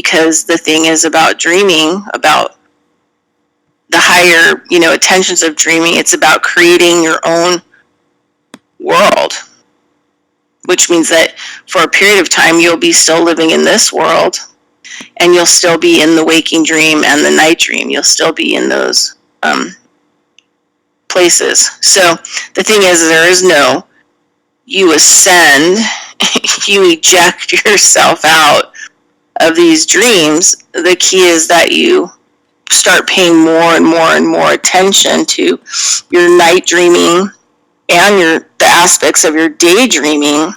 because the thing is about dreaming, about the higher, intentions of dreaming. It's about creating your own world, which means that for a period of time, you'll be still living in this world, and you'll still be in the waking dream and the night dream. You'll still be in those places. So the thing is, there is no, you ascend, you eject yourself out of these dreams. The key is that you start paying more and more and more attention to your night dreaming and the aspects of your daydreaming,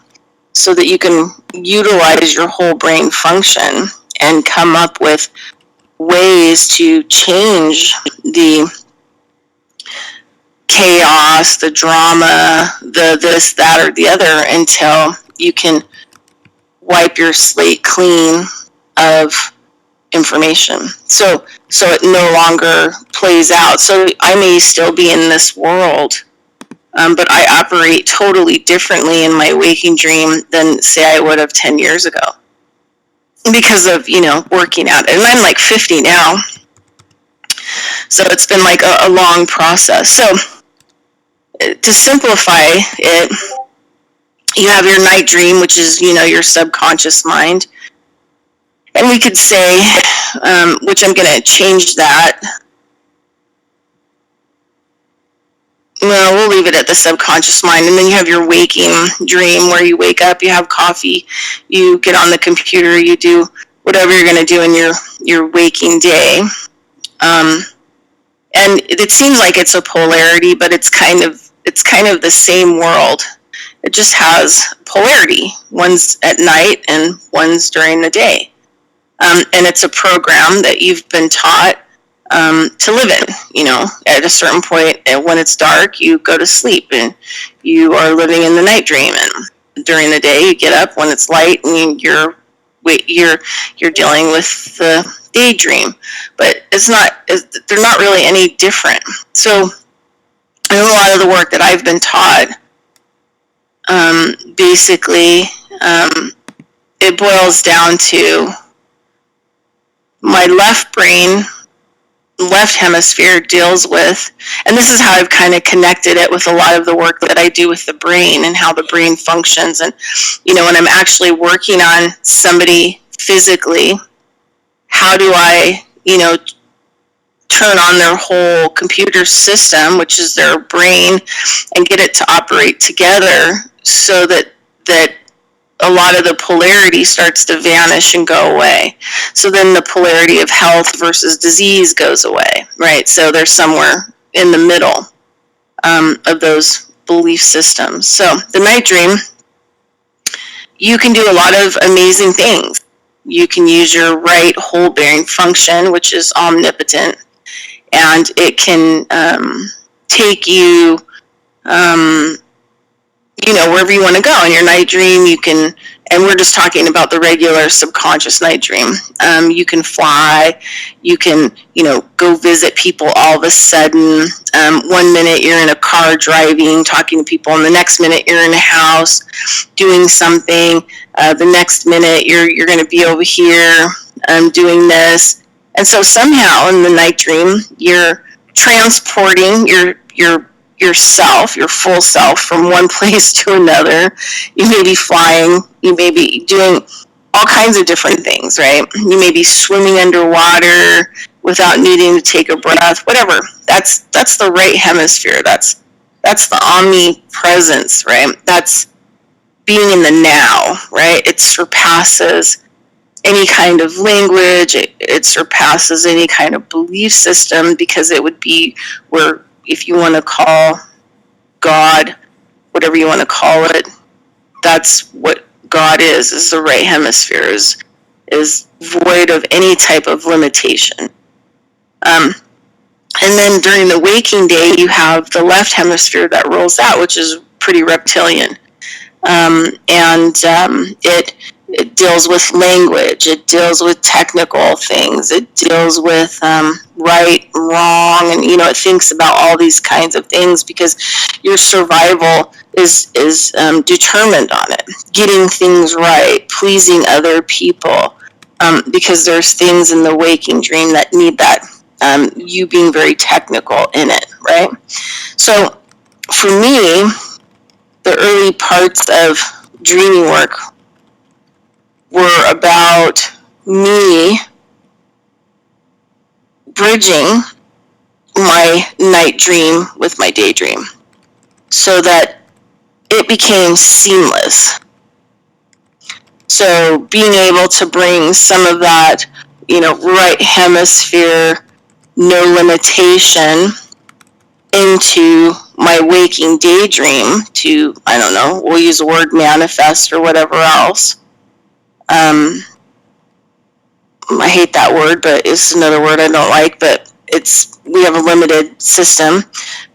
so that you can utilize your whole brain function and come up with ways to change the chaos, the drama, the this, that, or the other, until you can wipe your slate clean of information. So it no longer plays out. So I may still be in this world, but I operate totally differently in my waking dream than, say, I would have 10 years ago, because of, working out. And I'm like 50 now. So it's been like a long process. So to simplify it, you have your night dream, which is, your subconscious mind. And we could say, which I'm going to change that. Well, we'll leave it at the subconscious mind. And then you have your waking dream, where you wake up, you have coffee, you get on the computer, you do whatever you're going to do in your waking day. And it seems like it's a polarity, but it's kind of the same world. It just has polarity. One's at night and one's during the day. And it's a program that you've been taught to live in. At a certain point, when it's dark, you go to sleep, and you are living in the night dream. And during the day, you get up when it's light, and you're dealing with the daydream. But they're not really any different. So in a lot of the work that I've been taught, basically, it boils down to my left hemisphere deals with, and this is how I've kind of connected it with a lot of the work that I do with the brain and how the brain functions. And, when I'm actually working on somebody physically, how do I, turn on their whole computer system, which is their brain, and get it to operate together so that a lot of the polarity starts to vanish and go away. So then the polarity of health versus disease goes away, right? So they're somewhere in the middle of those belief systems. So the night dream, you can do a lot of amazing things. You can use your right whole brain function, which is omnipotent, and it can take you wherever you want to go. In your night dream, you can, and we're just talking about the regular subconscious night dream. You can fly, you can, go visit people all of a sudden. 1 minute you're in a car driving, talking to people, and the next minute you're in a house doing something. The next minute you're going to be over here doing this. And so somehow in the night dream, you're transporting yourself, your full self, from one place to another. You may be flying, you may be doing all kinds of different things, right? You may be swimming underwater without needing to take a breath, whatever. That's the right hemisphere. That's the omnipresence, right? That's being in the now, right? It surpasses any kind of language. It surpasses any kind of belief system, because it would be where, if you want to call God, whatever you want to call it, that's what God is the right hemisphere, is void of any type of limitation. And then during the waking day, you have the left hemisphere that rolls out, which is pretty reptilian. It deals with language, it deals with technical things, it deals with right, wrong, and it thinks about all these kinds of things, because your survival is determined on it. Getting things right, pleasing other people, because there's things in the waking dream that need that, you being very technical in it, right? So for me, the early parts of dreaming work were about me bridging my night dream with my daydream so that it became seamless. So being able to bring some of that, right hemisphere, no limitation into my waking daydream to, I don't know, we'll use the word manifest or whatever else. I hate that word, but it's another word I don't like, but we have a limited system,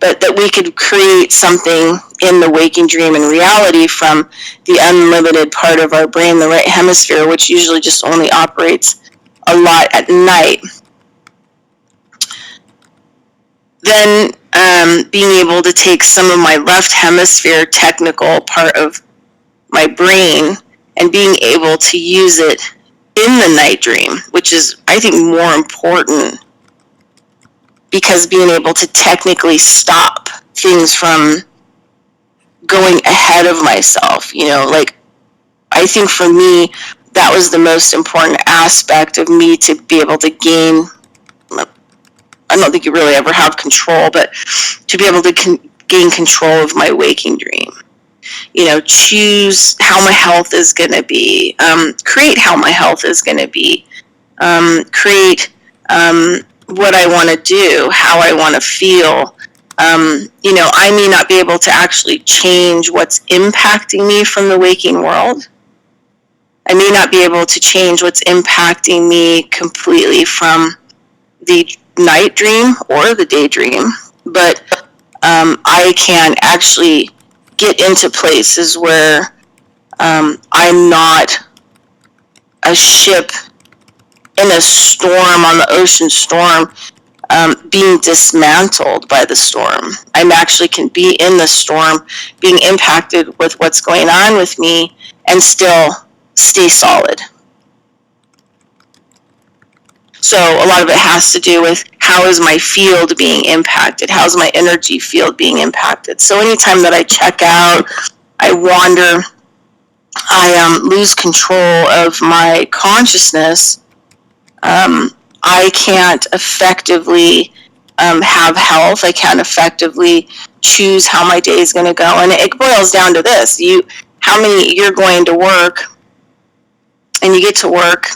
but that we could create something in the waking dream and reality from the unlimited part of our brain, the right hemisphere, which usually just only operates a lot at night. Then being able to take some of my left hemisphere technical part of my brain and being able to use it in the night dream, which is, I think, more important, because being able to technically stop things from going ahead of myself, I think for me, that was the most important aspect of me to be able to gain, I don't think you really ever have control, but to be able to gain control of my waking dream. Choose how my health is going to be, create how my health is going to be, create what I want to do, how I want to feel. I may not be able to actually change what's impacting me from the waking world. I may not be able to change what's impacting me completely from the night dream or the daydream, but I can actually get into places where I'm not a ship in a storm, on the ocean storm, being dismantled by the storm. I actually can be in the storm, being impacted with what's going on with me, and still stay solid. So a lot of it has to do with how is my field being impacted? How's my energy field being impacted? So anytime that I check out, I wander, I lose control of my consciousness, I can't effectively have health. I can't effectively choose how my day is going to go. And it boils down to this. You're going to work, and you get to work,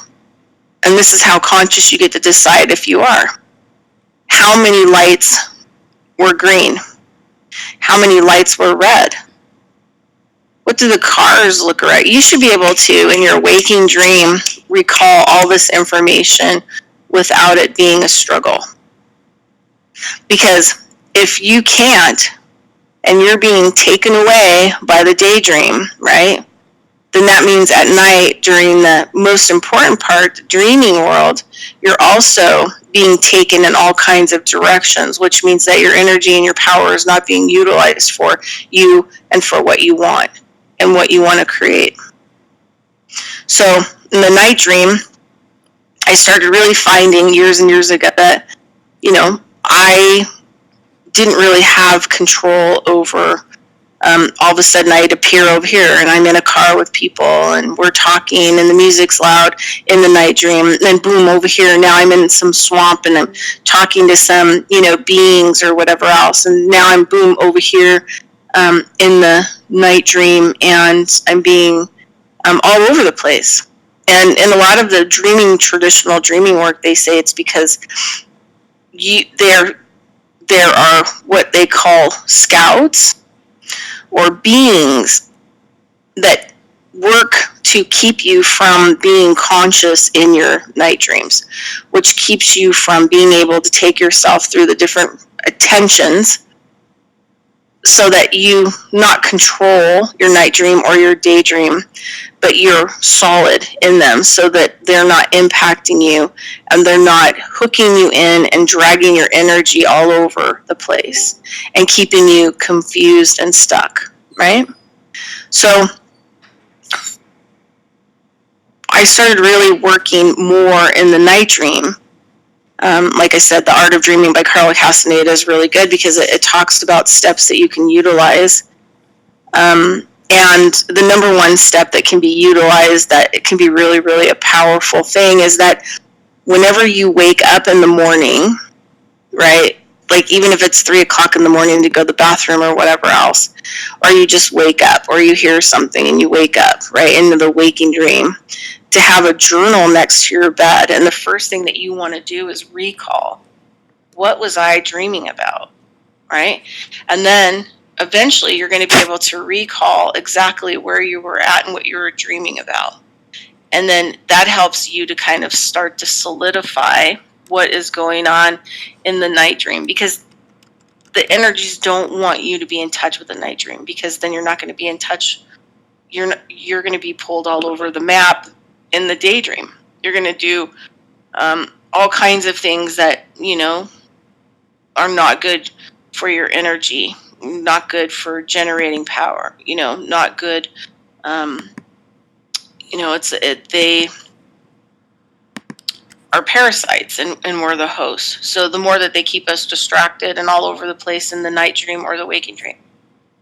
and this is how conscious you get to decide if you are. How many lights were green? How many lights were red? What do the cars look like? You should be able to, in your waking dream, recall all this information without it being a struggle. Because if you can't, and you're being taken away by the daydream, right? Then that means at night, during the most important part, the dreaming world, you're also being taken in all kinds of directions, which means that your energy and your power is not being utilized for you and for what you want and what you want to create. So in the night dream, I started really finding years and years ago that, I didn't really have control over, all of a sudden I'd appear over here and I'm in a car with people and we're talking and the music's loud in the night dream, and then boom, over here, now I'm in some swamp and I'm talking to some, beings or whatever else, and now I'm boom over here in the night dream, and I'm being all over the place. And in a lot of the traditional dreaming work, they say it's because there are what they call scouts or beings that work to keep you from being conscious in your night dreams, which keeps you from being able to take yourself through the different attentions so that you not control your night dream or your daydream, but you're solid in them so that they're not impacting you and they're not hooking you in and dragging your energy all over the place and keeping you confused and stuck, right? So I started really working more in the night dream. Like I said, The Art of Dreaming by Carla Castaneda is really good because it talks about steps that you can utilize. And the number one step that can be utilized, that it can be really, really a powerful thing, is that whenever you wake up in the morning, right? Like even if it's 3:00 in the morning to go to the bathroom or whatever else, or you just wake up, or you hear something and you wake up, right, into the waking dream, to have a journal next to your bed. And the first thing that you want to do is recall, what was I dreaming about, right? And then eventually you're going to be able to recall exactly where you were at and what you were dreaming about. And then that helps you to kind of start to solidify what is going on in the night dream, because the energies don't want you to be in touch with the night dream, because then you're not going to be in touch. You're going to be pulled all over the map in the daydream. You're going to do all kinds of things that, are not good for your energy, not good for generating power, not good. They are parasites, and we're the hosts. So the more that they keep us distracted and all over the place in the night dream or the waking dream.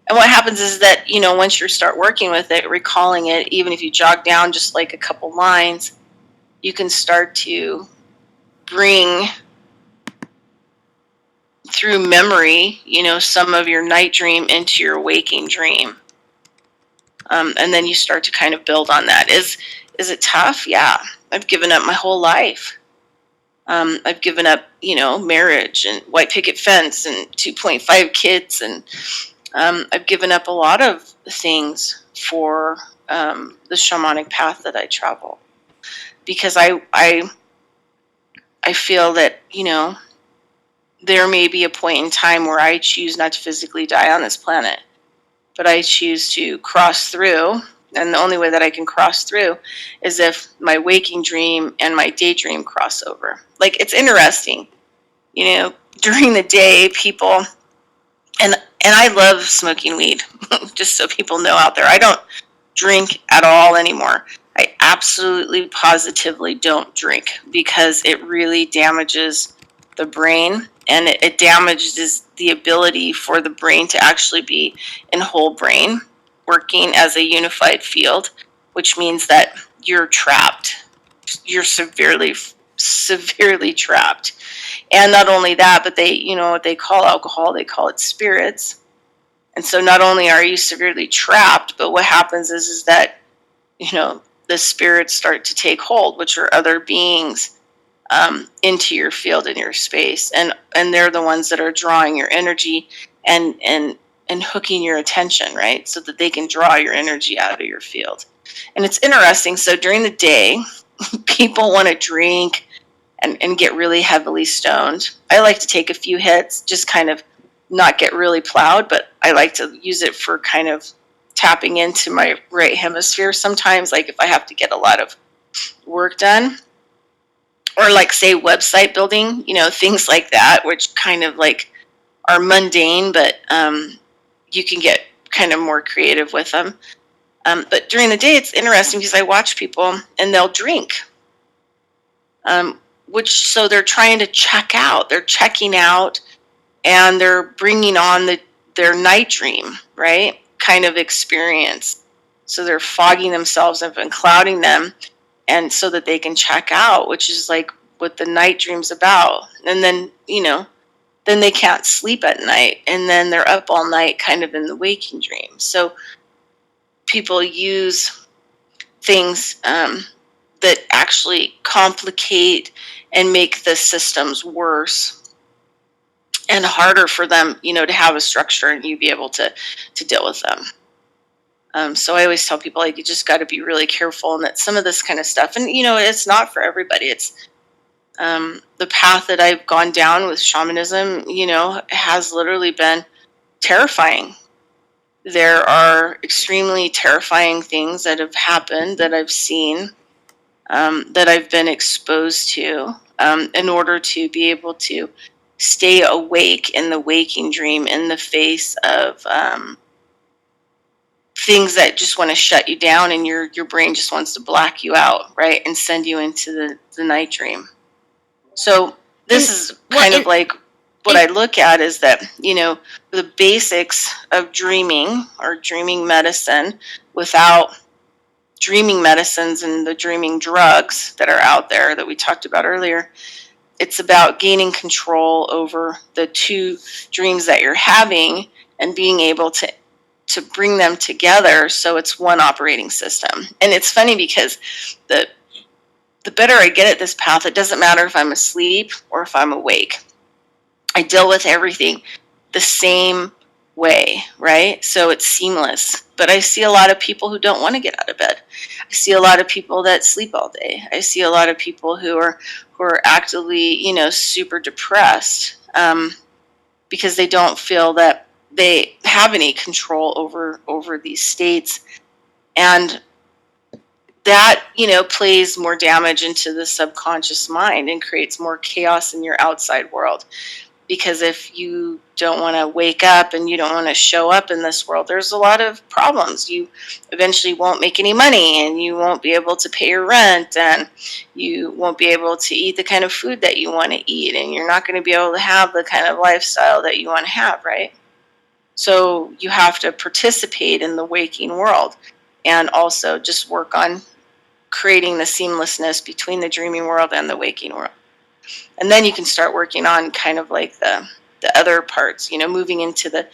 And what happens is that, once you start working with it, recalling it, even if you jog down just like a couple lines, you can start to bring through memory, some of your night dream into your waking dream. And then you start to kind of build on that. Is it tough? Yeah. I've given up my whole life. I've given up, marriage and white picket fence and 2.5 kids. And I've given up a lot of things for the shamanic path that I travel. Because I feel that, there may be a point in time where I choose not to physically die on this planet, but I choose to cross through. And the only way that I can cross through is if my waking dream and my daydream cross over. Like, it's interesting, during the day, people, and I love smoking weed, just so people know out there. I don't drink at all anymore. I absolutely, positively don't drink, because it really damages the brain, and it damages the ability for the brain to actually be in whole brain, working as a unified field, which means that you're trapped. You're severely trapped. And not only that, but they, what they call alcohol, they call it spirits. And so not only are you severely trapped, but what happens is that, the spirits start to take hold, which are other beings, into your field and your space. And they're the ones that are drawing your energy and hooking your attention, right? So that they can draw your energy out of your field. And it's interesting. So during the day, people want to drink and get really heavily stoned. I like to take a few hits, just kind of not get really plowed, but I like to use it for kind of tapping into my right hemisphere sometimes, like if I have to get a lot of work done, or like say website building, things like that, which kind of like are mundane, but you can get kind of more creative with them. But during the day, it's interesting because I watch people and they'll drink, so they're trying to check out. They're checking out, and they're bringing on their night dream, right, kind of experience. So they're fogging themselves up and clouding them, and so that they can check out, which is like what the night dream's about. And then, then they can't sleep at night, and then they're up all night kind of in the waking dream. So people use things that actually complicate and make the systems worse and harder for them, to have a structure and you be able to deal with them. So I always tell people, like, you just got to be really careful, and that some of this kind of stuff, and it's not for everybody. It's the path that I've gone down with shamanism, has literally been terrifying. There are extremely terrifying things that have happened, that I've seen, that I've been exposed to, in order to be able to stay awake in the waking dream in the face of things that just want to shut you down, and your brain just wants to black you out, right, and send you into the night dream. So this is kind of like what I look at is that, the basics of dreaming or dreaming medicine, without dreaming medicines and the dreaming drugs that are out there that we talked about earlier, it's about gaining control over the two dreams that you're having and being able to bring them together so it's one operating system. And it's funny because the better I get at this path, it doesn't matter if I'm asleep or if I'm awake. I deal with everything the same way, right? So it's seamless. But I see a lot of people who don't want to get out of bed. I see a lot of people that sleep all day. I see a lot of people who are actively, super depressed because they don't feel that they have any control over these states. And that, plays more damage into the subconscious mind and creates more chaos in your outside world. Because if you don't want to wake up and you don't want to show up in this world, there's a lot of problems. You eventually won't make any money, and you won't be able to pay your rent, and you won't be able to eat the kind of food that you want to eat, and you're not going to be able to have the kind of lifestyle that you want to have, right? So you have to participate in the waking world and also just work on creating the seamlessness between the dreaming world and the waking world. And then you can start working on kind of like the other parts, moving into the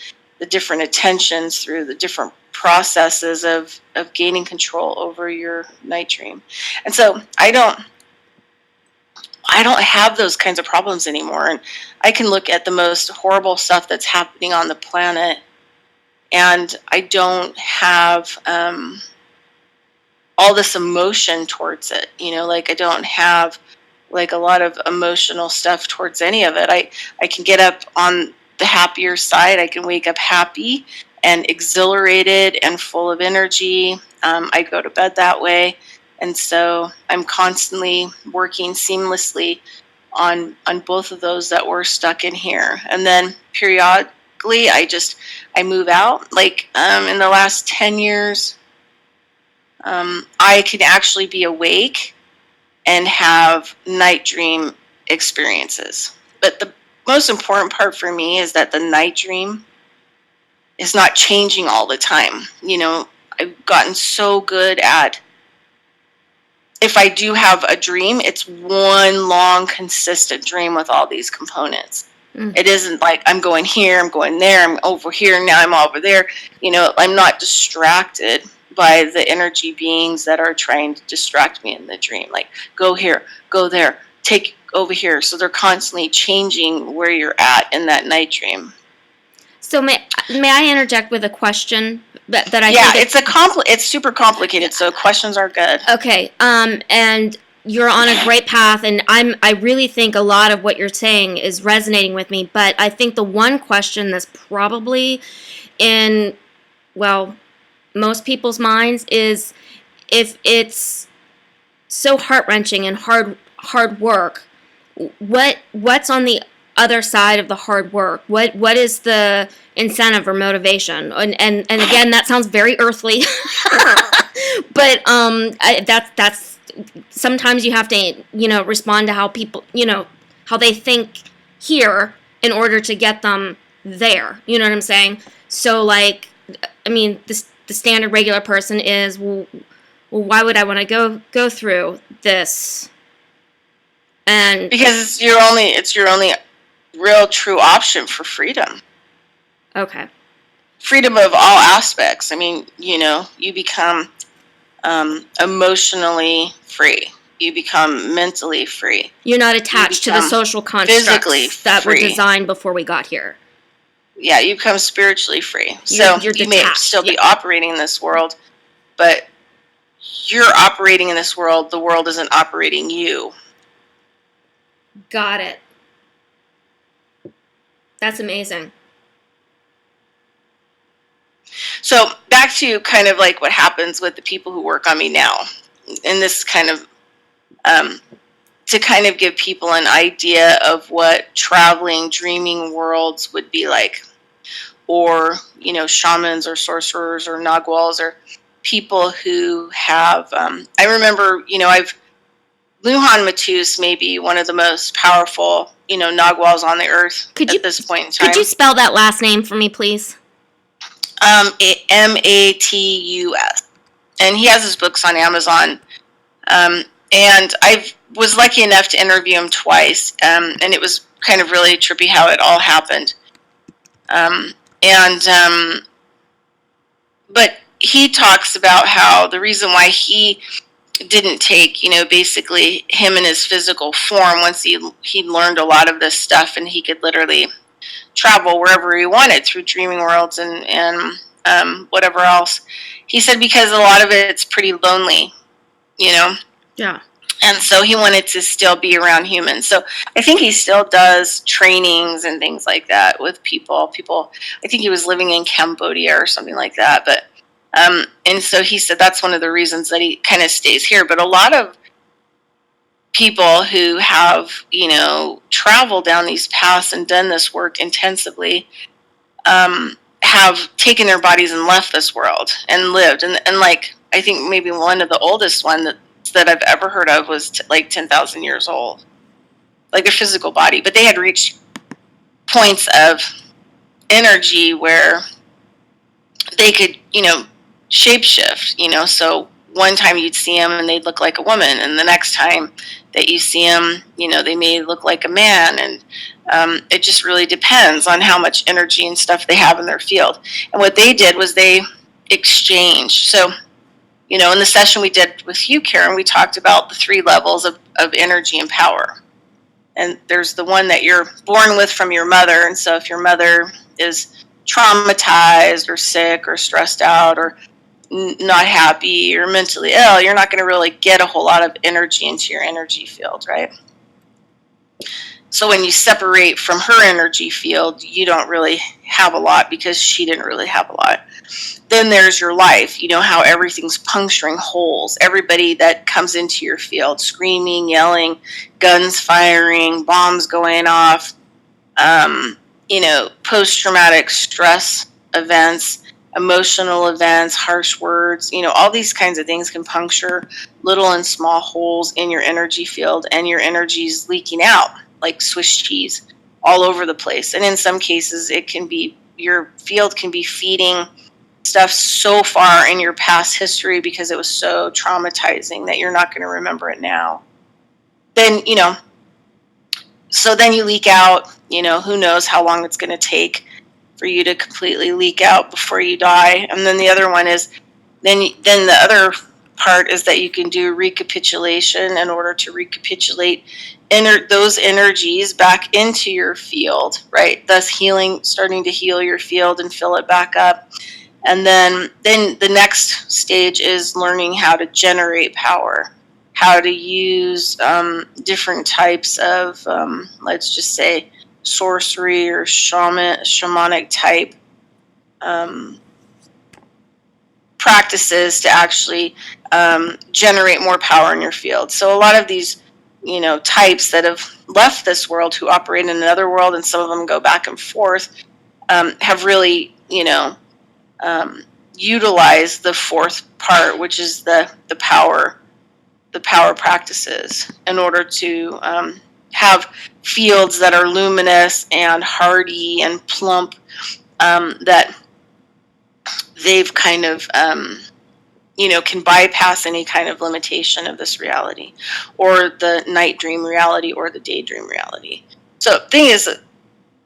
different attentions through the different processes of gaining control over your night dream. And so I don't have those kinds of problems anymore. And I can look at the most horrible stuff that's happening on the planet, and I don't have all this emotion towards it. Like I don't have like a lot of emotional stuff towards any of it. I can get up on the happier side. I can wake up happy and exhilarated and full of energy. I go to bed that way. And so I'm constantly working seamlessly on both of those that were stuck in here. And then periodically I move out. Like in the last 10 years, I can actually be awake and have night dream experiences. But the most important part for me is that the night dream is not changing all the time. I've gotten so good at, if I do have a dream, it's one long, consistent dream with all these components. It isn't like I'm going here, I'm going there, I'm over here, now I'm over there. I'm not distracted by the energy beings that are trying to distract me in the dream. Like, go here, go there, take over here. So they're constantly changing where you're at in that night dream. So may I interject with a question that I think it's super complicated, so questions are good. Okay. And you're on a great path, and I really think a lot of what you're saying is resonating with me, but I think the one question that's probably in, most people's minds is, if it's so heart-wrenching and hard work, what's on the other side of the hard work? What is the incentive or motivation? And again, that sounds very earthly, but that's sometimes you have to respond to how people how they think here in order to get them there. You know what I'm saying? So like, I mean, the standard regular person is, well, why would I want to go through this? And because it's your only real true option for freedom. Okay. Freedom of all aspects. I mean, you become emotionally free. You become mentally free. You're not attached to the social constructs that were designed before we got here. Yeah, you become spiritually free. So you may still be operating in this world, but you're operating in this world. The world isn't operating you. Got it. That's amazing. So back to kind of like what happens with the people who work on me now. And this kind of, to kind of give people an idea of what traveling, dreaming worlds would be like. Or shamans or sorcerers or naguals or people who have, I remember, Lujan Matus may be one of the most powerful, naguals on the earth at this point in time. Could you spell that last name for me, please? Matus. And he has his books on Amazon. And I was lucky enough to interview him twice. And it was kind of really trippy how it all happened. But he talks about how the reason why he didn't take, basically him in his physical form once he learned a lot of this stuff, and he could literally travel wherever he wanted through dreaming worlds and whatever else. He said because a lot of it's pretty lonely, Yeah. And so he wanted to still be around humans. So I think he still does trainings and things like that with people. I think he was living in Cambodia or something like that. But and so he said that's one of the reasons that he kind of stays here. But a lot of people who have, traveled down these paths and done this work intensively have taken their bodies and left this world and lived. And like, I think maybe one of the oldest one that I've ever heard of was like 10,000 years old, like a physical body. But they had reached points of energy where they could, shapeshift, so one time you'd see them and they'd look like a woman, and the next time that you see them, they may look like a man, and it just really depends on how much energy and stuff they have in their field. And what they did was they exchanged. So, in the session we did with you, Karen, we talked about the 3 levels of energy and power. And there's the one that you're born with from your mother. And so if your mother is traumatized or sick or stressed out or not happy or mentally ill, you're not going to really get a whole lot of energy into your energy field, right? So when you separate from her energy field, you don't really have a lot because she didn't really have a lot. Then there's your life, how everything's puncturing holes. Everybody that comes into your field, screaming, yelling, guns firing, bombs going off, post-traumatic stress events, emotional events, harsh words, all these kinds of things can puncture little and small holes in your energy field, and your energy's leaking out like Swiss cheese all over the place. And in some cases, it can be, your field can be feeding stuff so far in your past history because it was so traumatizing that you're not going to remember it now. Then, so then you leak out, who knows how long it's going to take for you to completely leak out before you die. And then the other one is, then the other part is that you can do recapitulation in order to recapitulate those energies back into your field, right? Thus starting to heal your field and fill it back up. And then the next stage is learning how to generate power, how to use different types of, let's just say, sorcery or shamanic type practices to actually generate more power in your field. So a lot of these, types that have left this world who operate in another world, and some of them go back and forth, have really, utilize the 4th part, which is the power practices, in order to have fields that are luminous and hardy and plump, that they've kind of can bypass any kind of limitation of this reality, or the night dream reality, or the daydream reality. So the thing is,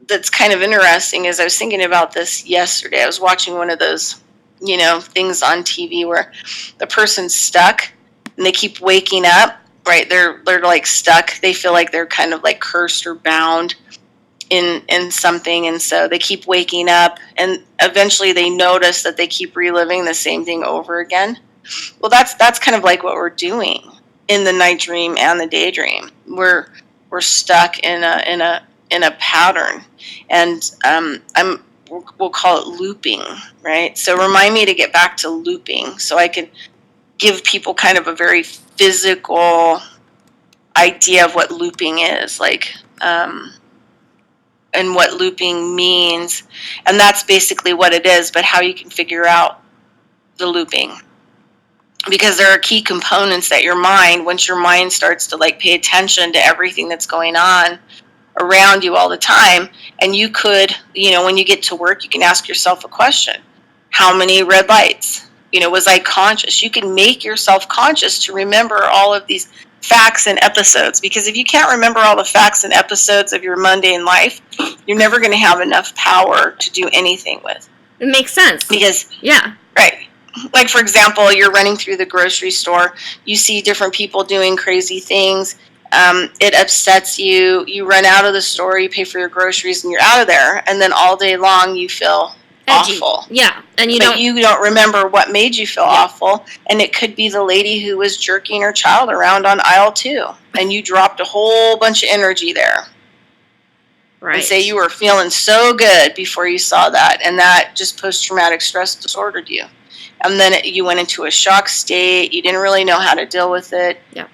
that's kind of interesting, is I was thinking about this yesterday. I was watching one of those, things on TV where the person's stuck and they keep waking up, right? They're like stuck. They feel like they're kind of like cursed or bound in something. And so they keep waking up, and eventually they notice that they keep reliving the same thing over again. Well, that's kind of like what we're doing in the night dream and the daydream. We're stuck in a pattern, and we'll call it looping, right? So remind me to get back to looping so I can give people kind of a very physical idea of what looping is. Like, and what looping means. And that's basically what it is, but how you can figure out the looping. Because there are key components that your mind, once your mind starts to like pay attention to everything that's going on around you all the time, and you could, when you get to work, you can ask yourself a question. How many red lights? Was I conscious? You can make yourself conscious to remember all of these facts and episodes, because if you can't remember all the facts and episodes of your mundane life, you're never going to have enough power to do anything with. It makes sense. Because, yeah. Right. Like, for example, you're running through the grocery store, you see different people doing crazy things, it upsets you, you run out of the store, you pay for your groceries, and you're out of there, and then all day long you feel edgy. Awful. Yeah, and you don't remember what made you feel awful, and it could be the lady who was jerking her child around on aisle 2, and you dropped a whole bunch of energy there. Right. And say you were feeling so good before you saw that, and that just post-traumatic stress disordered you. And then you went into a shock state. You didn't really know how to deal with it. Yeah.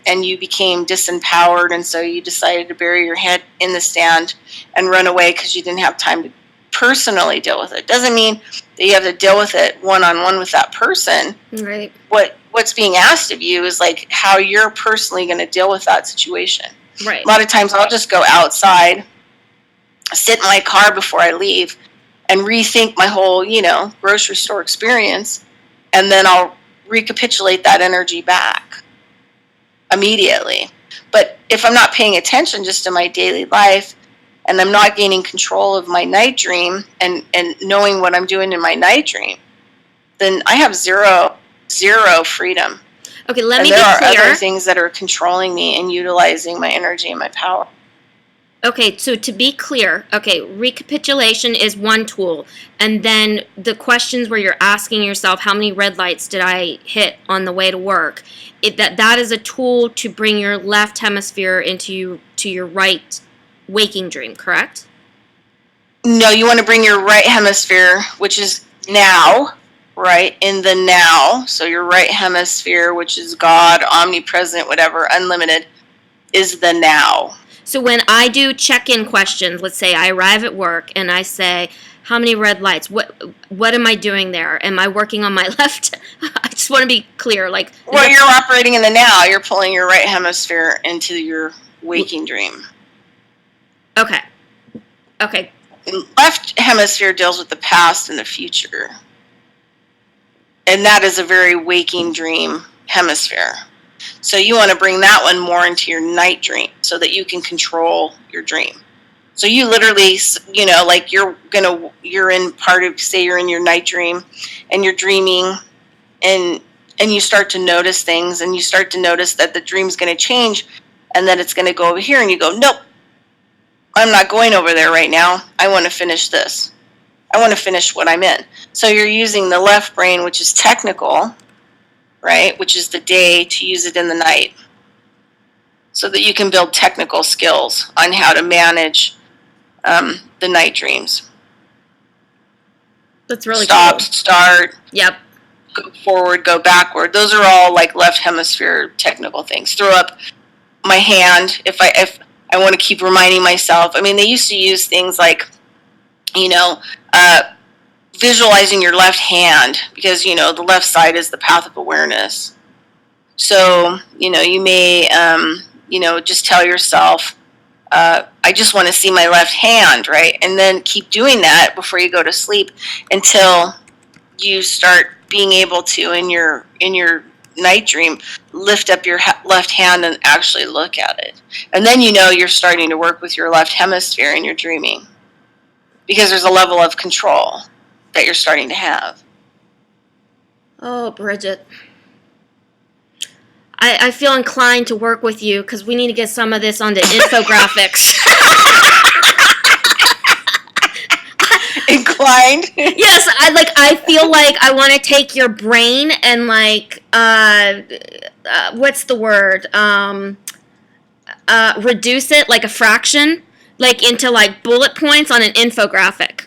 And you became disempowered, and so you decided to bury your head in the sand and run away because you didn't have time to personally deal with it. Doesn't mean that you have to deal with it one-on-one with that person. Right. What's being asked of you is like how you're personally going to deal with that situation. Right. A lot of times I'll just go outside, sit in my car before I leave, and rethink my whole, grocery store experience, and then I'll recapitulate that energy back immediately. But if I'm not paying attention just to my daily life, and I'm not gaining control of my night dream and knowing what I'm doing in my night dream, then I have zero freedom. Okay, let me be clear. clear. There are other things that are controlling me and utilizing my energy and my power. Okay, so to be clear, recapitulation is one tool, and then the questions where you're asking yourself, how many red lights did I hit on the way to work? That is a tool to bring your left hemisphere into your right waking dream, correct? No, you want to bring your right hemisphere, which is now, right, in the now. So your right hemisphere, which is God, omnipresent, whatever, unlimited, is the now. So when I do check-in questions, let's say I arrive at work and I say, how many red lights? What am I doing there? Am I working on my left? I just want to be clear. Well, you're operating in the now. You're pulling your right hemisphere into your waking dream. Okay. Left hemisphere deals with the past and the future. And that is a very waking dream hemisphere. So you want to bring that one more into your night dream so that you can control your dream. So you literally, you're in part of, say you're in your night dream and you're dreaming and you start to notice things and you start to notice that the dream's going to change and that it's going to go over here and you go, nope, I'm not going over there right now. I want to finish this. I want to finish what I'm in. So you're using the left brain, which is technical, right, which is the day, to use it in the night so that you can build technical skills on how to manage the night dreams. That's really cool. Stop, start, yep, go forward, go backward. Those are all like left hemisphere technical things. Throw up my hand if I want to keep reminding myself. I mean, they used to use things like, visualizing your left hand because, the left side is the path of awareness. So, you may, just tell yourself, I just want to see my left hand, right? And then keep doing that before you go to sleep until you start being able to, in your night dream, lift up your left hand and actually look at it. And then you're starting to work with your left hemisphere in your dreaming because there's a level of control that you're starting to have. Oh, Bridgette. I feel inclined to work with you because we need to get some of this onto infographics. Inclined? Yes, I feel like I want to take your brain and what's the word? Reduce it like a fraction, into bullet points on an infographic.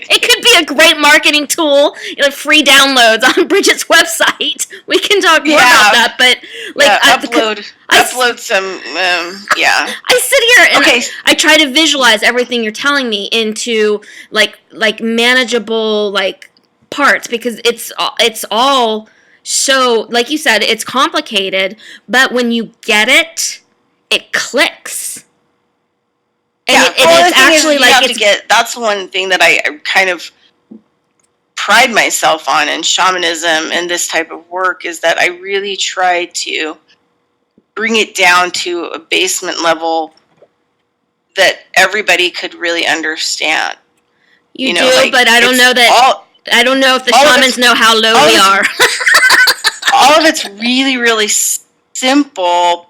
It could be a great marketing tool, free downloads on Bridgette's website. We can talk more about that, but upload some, I sit here and I try to visualize everything you're telling me into like manageable parts, because it's all so, like you said, it's complicated, but when you get it, it clicks. And it's actually that's one thing that I kind of pride myself on in shamanism and this type of work, is that I really try to bring it down to a basement level that everybody could really understand. You do, but I don't know that. I don't know if the shamans know how low we are. All of it's really, really simple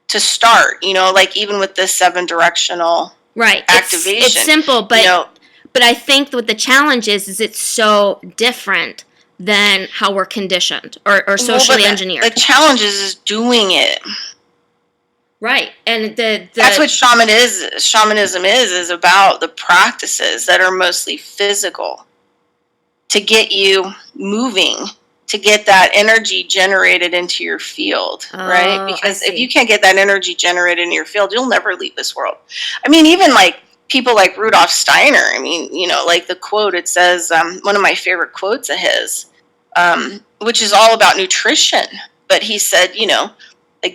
to start, even with the 7-directional activation. It's simple, but but I think what the challenge is it's so different than how we're conditioned or socially engineered. The challenge is doing it. Right. And that's what shamanism is about, the practices that are mostly physical to get you moving, to get that energy generated into your field, right? Because if you can't get that energy generated in your field, you'll never leave this world. I mean, even people like Rudolf Steiner, the quote, it says, one of my favorite quotes of his, which is all about nutrition. But he said,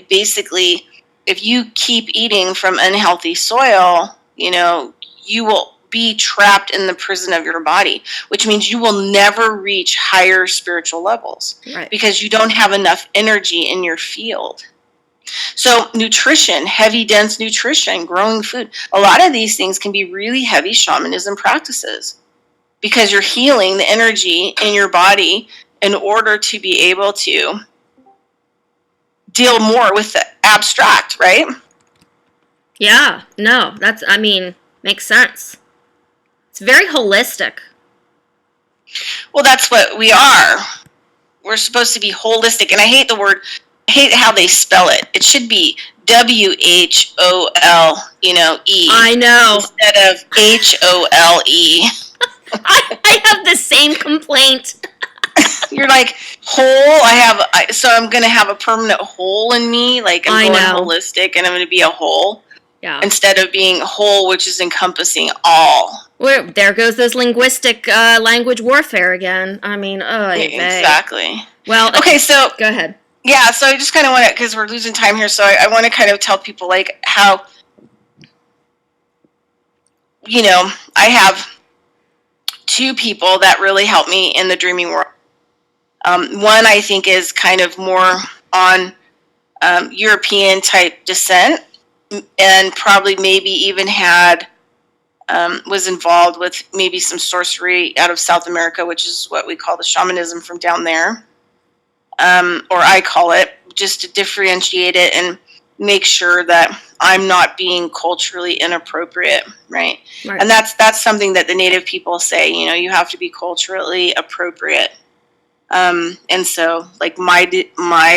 basically, if you keep eating from unhealthy soil, you will be trapped in the prison of your body, which means you will never reach higher spiritual levels, right? Because you don't have enough energy in your field. So nutrition, heavy, dense nutrition, growing food, a lot of these things can be really heavy shamanism practices, because you're healing the energy in your body in order to be able to deal more with the abstract, right? Yeah, no, makes sense. It's very holistic. Well, that's what we are. We're supposed to be holistic. And I hate how they spell it. It should be WHOLE, I know. Instead of HOLE. I have the same complaint. You're like, hole, so I'm going to have a permanent hole in me. I'm going holistic and I'm going to be a whole. Yeah. Instead of being whole, which is encompassing all. Well, there goes those linguistic language warfare again. Exactly. Well, okay, so go ahead. Yeah, so I just kind of want to, because we're losing time here, so I want to kind of tell people how, I have 2 people that really help me in the dreaming world. One I think is kind of more on European type descent, and probably maybe even was involved with maybe some sorcery out of South America, which is what we call the shamanism from down there. Or I call it, just to differentiate it and make sure that I'm not being culturally inappropriate, right? And that's something that the native people say, you have to be culturally appropriate. And so my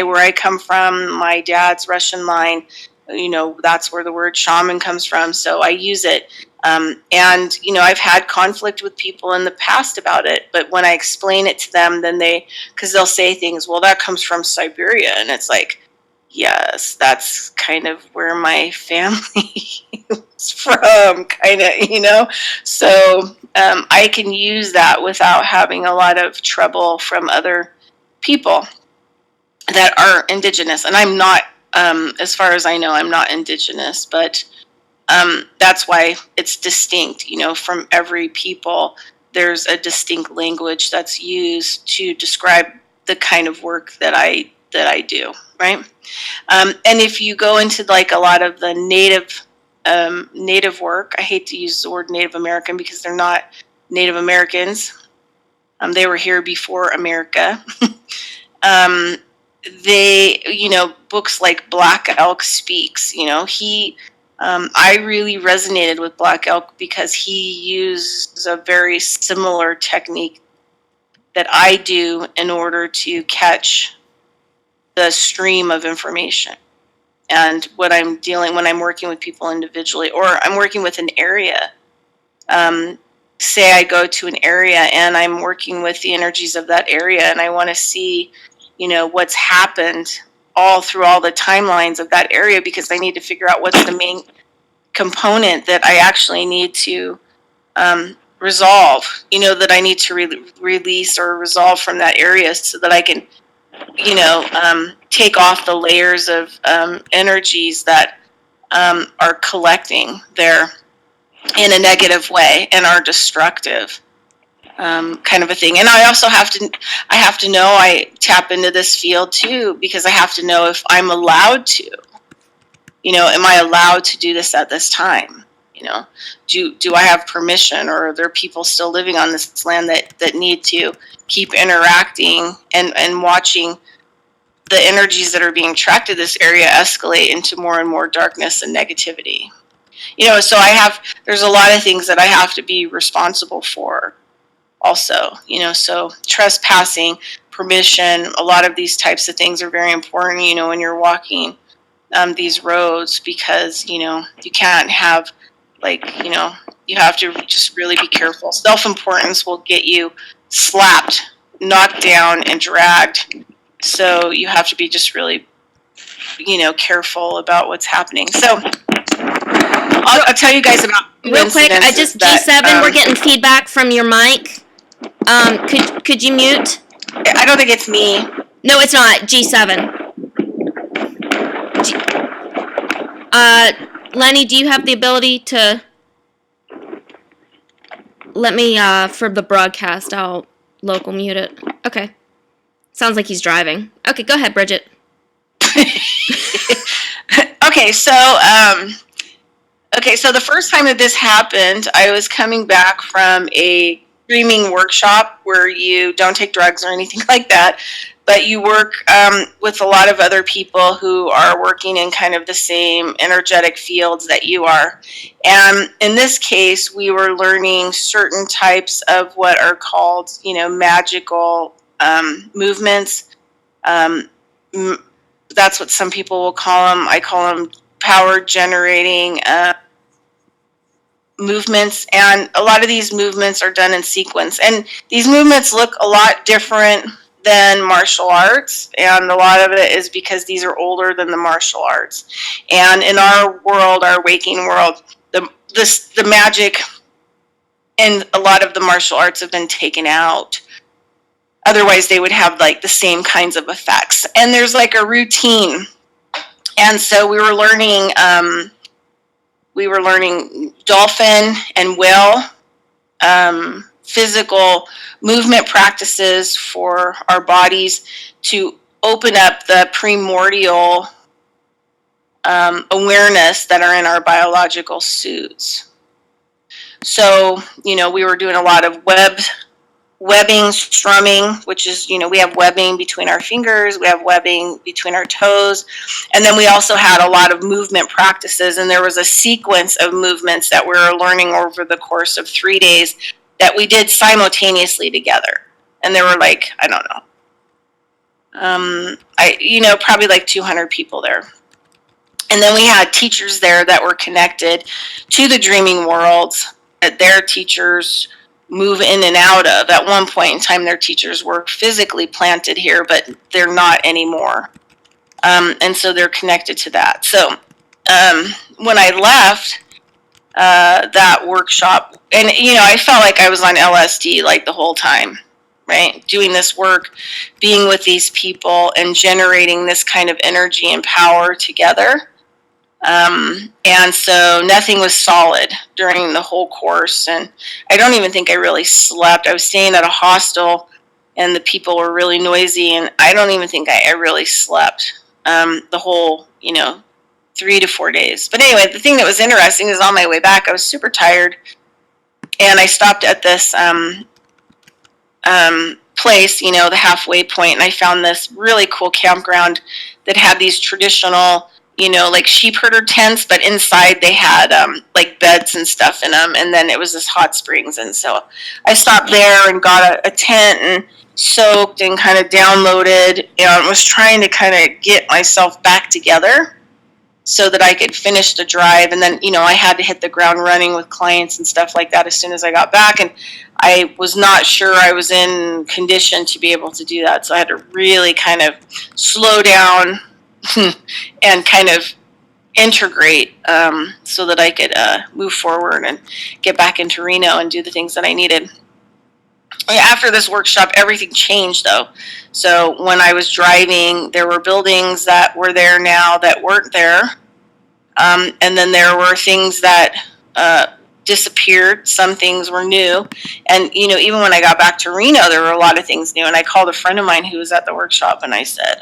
where I come from, my dad's Russian line, that's where the word shaman comes from. So I use it. And, I've had conflict with people in the past about it, but when I explain it to them, then because they'll say things, well, that comes from Siberia. And it's like, yes, that's kind of where my family is from, kind of, So I can use that without having a lot of trouble from other people that are indigenous. And I'm not, as far as I know, I'm not indigenous, but that's why it's distinct, from every people. There's a distinct language that's used to describe the kind of work that I do, right? And if you go into a lot of the native work, I hate to use the word Native American because they're not Native Americans. They were here before America. Books like Black Elk Speaks, I really resonated with Black Elk because he used a very similar technique that I do in order to catch the stream of information. And what I'm when I'm working with people individually, or I'm working with an area, say I go to an area and I'm working with the energies of that area, and I want to see, what's happened all through all the timelines of that area, because I need to figure out what's the main component that I actually need to resolve, that I need to release or resolve from that area, so that I can, take off the layers of energies that are collecting there in a negative way and are destructive, kind of a thing. And I also have to know, I tap into this field too, because I have to know if I'm allowed to, am I allowed to do this at this time? Do I have permission, or are there people still living on this land that need to keep interacting and watching the energies that are being tracked to this area escalate into more and more darkness and negativity? So there's a lot of things that I have to be responsible for also, so trespassing, permission, a lot of these types of things are very important, when you're walking these roads, because, you can't have, you have to just really be careful. Self-importance will get you slapped, knocked down, and dragged. So you have to be just really, careful about what's happening. So I'll tell you guys about real quick. I just G7. We're getting feedback from your mic. Could you mute? I don't think it's me. No, it's not. G7. Lenny, do you have the ability to let me for the broadcast? I'll local mute it. Okay. Sounds like he's driving. Okay, go ahead, Bridgette. Okay, so the first time that this happened, I was coming back from a dreaming workshop where you don't take drugs or anything like that, but you work with a lot of other people who are working in kind of the same energetic fields that you are. And in this case, we were learning certain types of what are called, magical movements. That's what some people will call them. I call them power generating movements, and a lot of these movements are done in sequence, and these movements look a lot different than martial arts, and a lot of it is because these are older than the martial arts. And in our world, our waking world, the magic and a lot of the martial arts have been taken out. Otherwise, they would have the same kinds of effects. And there's a routine. And so we were learning dolphin and whale physical movement practices for our bodies to open up the primordial awareness that are in our biological suits. So, we were doing a lot of webbing, strumming, which is, we have webbing between our fingers, we have webbing between our toes, and then we also had a lot of movement practices, and there was a sequence of movements that we were learning over the course of 3 days that we did simultaneously together. And there were I don't know, probably 200 people there. And then we had teachers there that were connected to the dreaming worlds that their teachers move in and out of. At one point in time, their teachers were physically planted here, but they're not anymore. And so they're connected to that. So when I left that workshop, and, I felt like I was on LSD the whole time, right? Doing this work, being with these people, and generating this kind of energy and power together. And so nothing was solid during the whole course. And I don't even think I really slept. I was staying at a hostel, and the people were really noisy, and I don't even think I really slept the whole, 3 to 4 days. But anyway, the thing that was interesting is on my way back, I was super tired, and I stopped at this place, the halfway point, and I found this really cool campground that had these traditional, sheep herder tents, but inside they had beds and stuff in them, and then it was this hot springs. And so I stopped there and got a tent and soaked and kind of downloaded, and was trying to kind of get myself back together. so that I could finish the drive. And then, I had to hit the ground running with clients and stuff like that as soon as I got back. And I was not sure I was in condition to be able to do that. So I had to really kind of slow down and kind of integrate so that I could move forward and get back into Reno and do the things that I needed. After this workshop, everything changed, though. So when I was driving, there were buildings that were there now that weren't there. And then there were things that disappeared. Some things were new. And, even when I got back to Reno, there were a lot of things new. And I called a friend of mine who was at the workshop, and I said,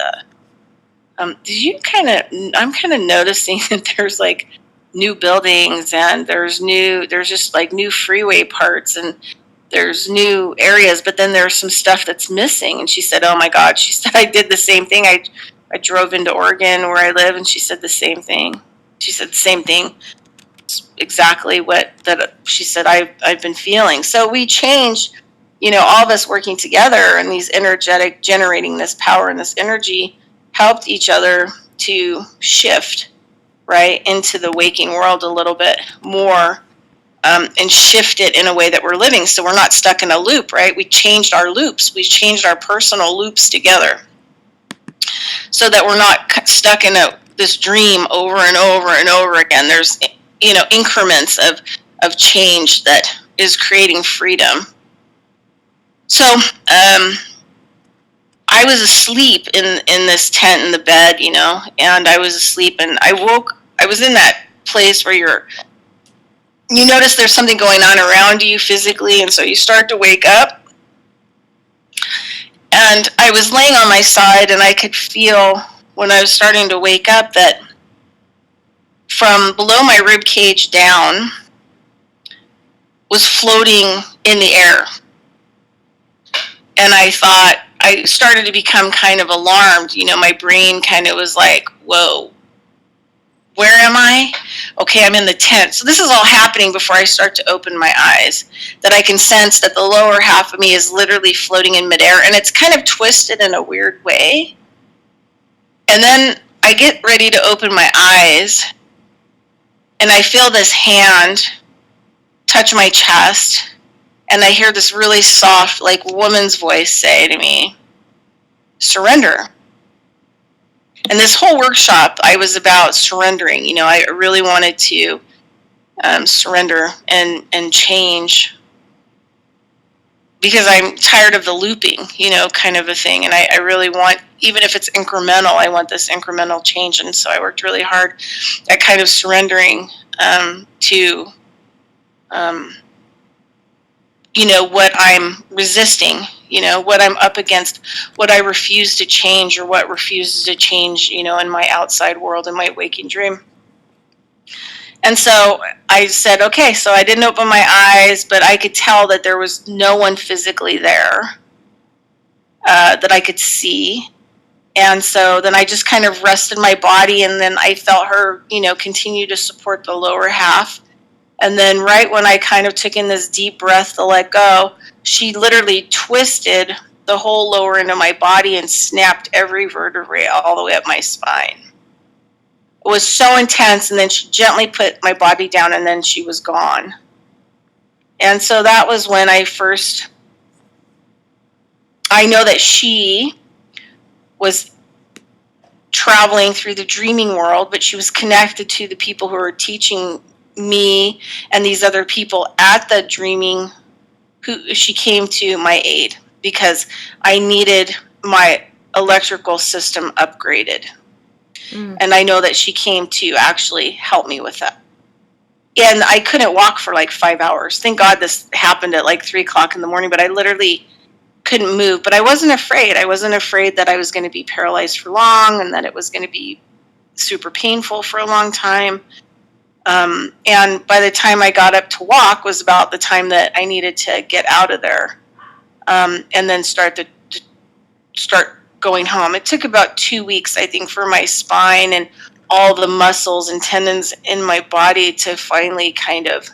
I'm kind of noticing that there's like new buildings, and there's just like new freeway parts, and there's new areas, but then there's some stuff that's missing. And she said, oh my God, she said, I did the same thing. I drove into Oregon where I live, and she said the same thing. She said the same thing. It's exactly that she said I've been feeling. So we changed, all of us working together, and these energetic, generating this power and this energy helped each other to shift right into the waking world a little bit more. And shift it in a way that we're living, so we're not stuck in a loop, right? We changed our loops. We changed our personal loops together so that we're not stuck in this dream over and over and over again. There's, increments of change that is creating freedom. So I was asleep in this tent in the bed, and I was asleep, and I was in that place where you notice there's something going on around you physically, and so you start to wake up. And I was laying on my side, and I could feel when I was starting to wake up that from below my rib cage down was floating in the air. And I started to become kind of alarmed. My brain kind of was like, whoa. Where am I? Okay, I'm in the tent. So this is all happening before I start to open my eyes, that I can sense that the lower half of me is literally floating in midair, and it's kind of twisted in a weird way. And then I get ready to open my eyes, and I feel this hand touch my chest, and I hear this really soft, like woman's voice say to me, surrender. And this whole workshop, I was about surrendering. I really wanted to surrender and change, because I'm tired of the looping, kind of a thing. And I really want, even if it's incremental, I want this incremental change. And so I worked really hard at kind of surrendering to, what I'm resisting, what I'm up against, what I refuse to change, or what refuses to change, in my outside world, in my waking dream. And so I said, okay, so I didn't open my eyes, but I could tell that there was no one physically there that I could see. And so then I just kind of rested my body, and then I felt her, continue to support the lower half. And then right when I kind of took in this deep breath to let go, she literally twisted the whole lower end of my body and snapped every vertebrae all the way up my spine. It was so intense, and then she gently put my body down, and then she was gone. And so that was when I know that she was traveling through the dreaming world, but she was connected to the people who were teaching me and these other people at the dreaming, she came to my aid because I needed my electrical system upgraded. And I know that she came to actually help me with that. And I couldn't walk for like 5 hours. Thank God this happened at like 3 o'clock in the morning, but I literally couldn't move. But I wasn't afraid. I wasn't afraid that I was going to be paralyzed for long and that it was going to be super painful for a long time. And by the time I got up to walk was about the time that I needed to get out of there and then start going home. It took about 2 weeks, I think, for my spine and all the muscles and tendons in my body to finally kind of,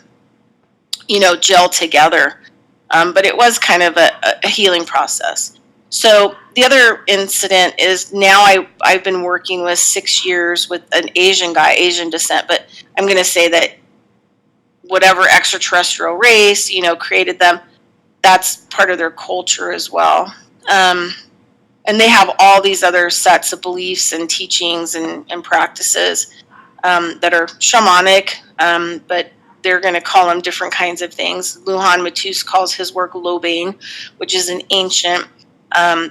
gel together. But it was kind of a healing process. So the other incident is now I've been working with 6 years with an Asian guy, Asian descent, but I'm going to say that whatever extraterrestrial race, created them, that's part of their culture as well. And they have all these other sets of beliefs and teachings and practices that are shamanic, but they're going to call them different kinds of things. Luhan Matus calls his work lobing, which is an ancient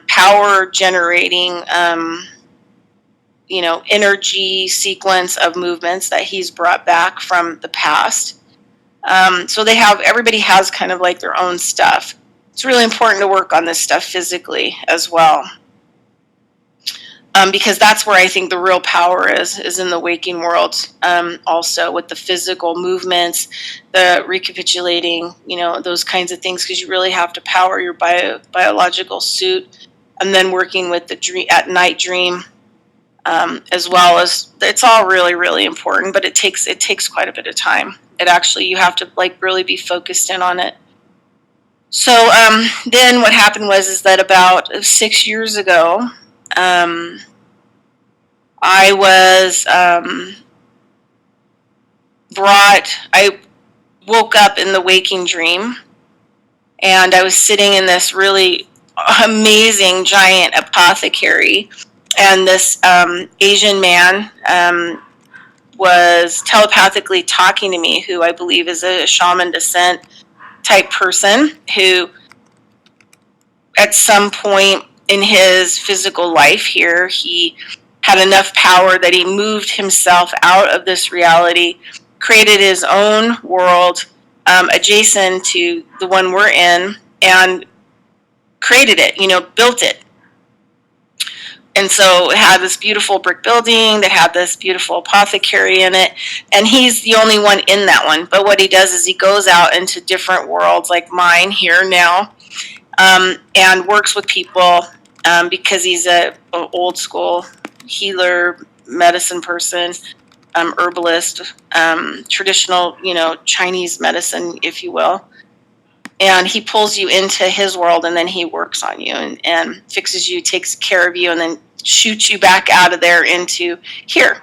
power generating, energy sequence of movements that he's brought back from the past. So everybody has kind of like their own stuff. It's really important to work on this stuff physically as well. Because that's where I think the real power is in the waking world, also with the physical movements, the recapitulating, those kinds of things, because you really have to power your biological suit, and then working with the at night dream, as well as, it's all really, really important, but it takes quite a bit of time. You have to really be focused in on it. So then what happened is that about 6 years ago, I was I woke up in the waking dream, and I was sitting in this really amazing giant apothecary, and this Asian man was telepathically talking to me, who I believe is a shaman descent type person, who at some point in his physical life here, he had enough power that he moved himself out of this reality, created his own world adjacent to the one we're in, and created it, built it. And so it had this beautiful brick building that had this beautiful apothecary in it, and he's the only one in that one. But what he does is he goes out into different worlds, like mine here now, and works with people, because he's an old school healer, medicine person, herbalist, traditional, Chinese medicine, if you will. And he pulls you into his world, and then he works on you and fixes you, takes care of you, and then shoots you back out of there into here.